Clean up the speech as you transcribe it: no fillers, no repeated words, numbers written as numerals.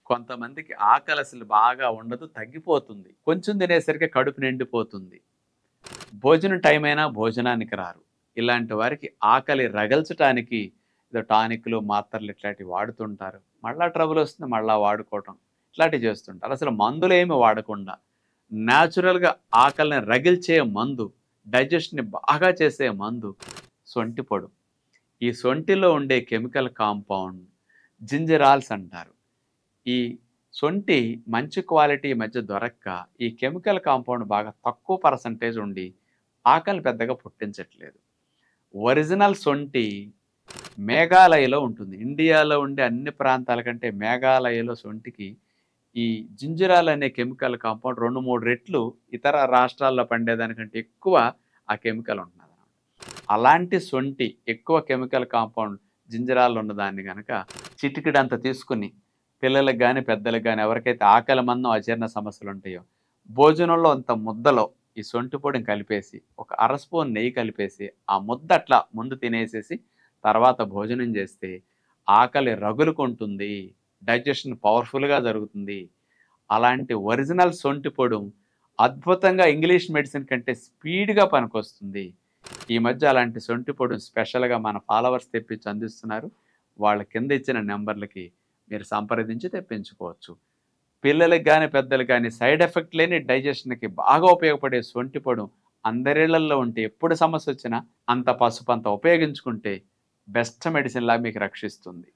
కొంతమందికి ఆకలి అసలు బాగా ఉండదు, తగ్గిపోతుంది. కొంచెం తినేసరికి కడుపు నిండిపోతుంది. భోజనం టైం అయినా భోజనానికి రారు. ఇలాంటి వారికి ఆకలి రగల్చటానికి ఏదో టానిక్‌లు, మాత్రలు ఇట్లాంటివి వాడుతుంటారు. మళ్ళా ట్రబుల్ వస్తుంది, మళ్ళా వాడుకోవటం. ఇట్లాంటివి చేస్తుంటారు. అసలు మందులేమి వాడకుండా న్యాచురల్‌గా ఆకలిని రగిల్చే మందు, డైజెషన్‌ని బాగా చేసే మందు సొంటి పొడి. ఈ సొంటిలో ఉండే కెమికల్ కాంపౌండ్ జింజరాల్స్ అంటారు. ఈ సొంటి మంచి క్వాలిటీ ఈ మధ్య దొరక్క ఈ కెమికల్ కాంపౌండ్ బాగా తక్కువ పర్సెంటేజ్ ఉండి ఆకలిని పెద్దగా పుట్టించట్లేదు. ఒరిజినల్ సొంటి మేఘాలయలో ఉంటుంది. ఇండియాలో ఉండే అన్ని ప్రాంతాల కంటే మేఘాలయలో సొంటికి ఈ జింజరాల్ అనే కెమికల్ కాంపౌండ్ 2, 3 రెట్లు ఇతర రాష్ట్రాల్లో పండేదానికంటే ఎక్కువ ఆ కెమికల్ ఉంటున్నదనమాట. అలాంటి సొంటి ఎక్కువ కెమికల్ కాంపౌండ్ జింజరాల్ ఉన్నదాన్ని గనక చిటికెడంత తీసుకుని పిల్లలకు గాని, పెద్దలకు గాని ఎవరికైతే ఆకలి మందం, అజీర్ణ సమస్యలు ఉంటాయో భోజనంలో అంత ముద్దలో ఈ సొంటి పొడిని కలిపేసి ఒక అర స్పూన్ నెయ్యి కలిపేసి ఆ ముద్ద అట్లా ముందు తినేసేసి తర్వాత భోజనం చేస్తే ఆకలి రగులుకుంటుంది. డైజెషన్ పవర్‌ఫుల్‌గా జరుగుతుంది. అలాంటి ఒరిజినల్ సొంటి పొడి అద్భుతంగా ఇంగ్లీష్ మెడిసిన్ కంటే స్పీడ్‌గా పనికొస్తుంది. ఈ మధ్య అలాంటి సొంటి పొడిని స్పెషల్‌గా మన ఫాలోవర్స్ తెప్పించి అందిస్తున్నారు. వాళ్ళ కింద ఇచ్చిన నంబర్‌లకి మీరు సంప్రదించి తెప్పించుకోవచ్చు. పిల్లలకి గాని, పెద్దలకి గాని సైడ్ ఎఫెక్ట్ లేని డైజెషన్‌కి బాగా ఉపయోగపడే సొంటి పొడి అందరిళ్ళల్లో ఉంటే ఎప్పుడు సమస్యొచ్చినా అంత పసుపు అంత ఉపయోగించుకుంటే బెస్ట్ మెడిసిన్‌లా మీకు రక్షిస్తుంది.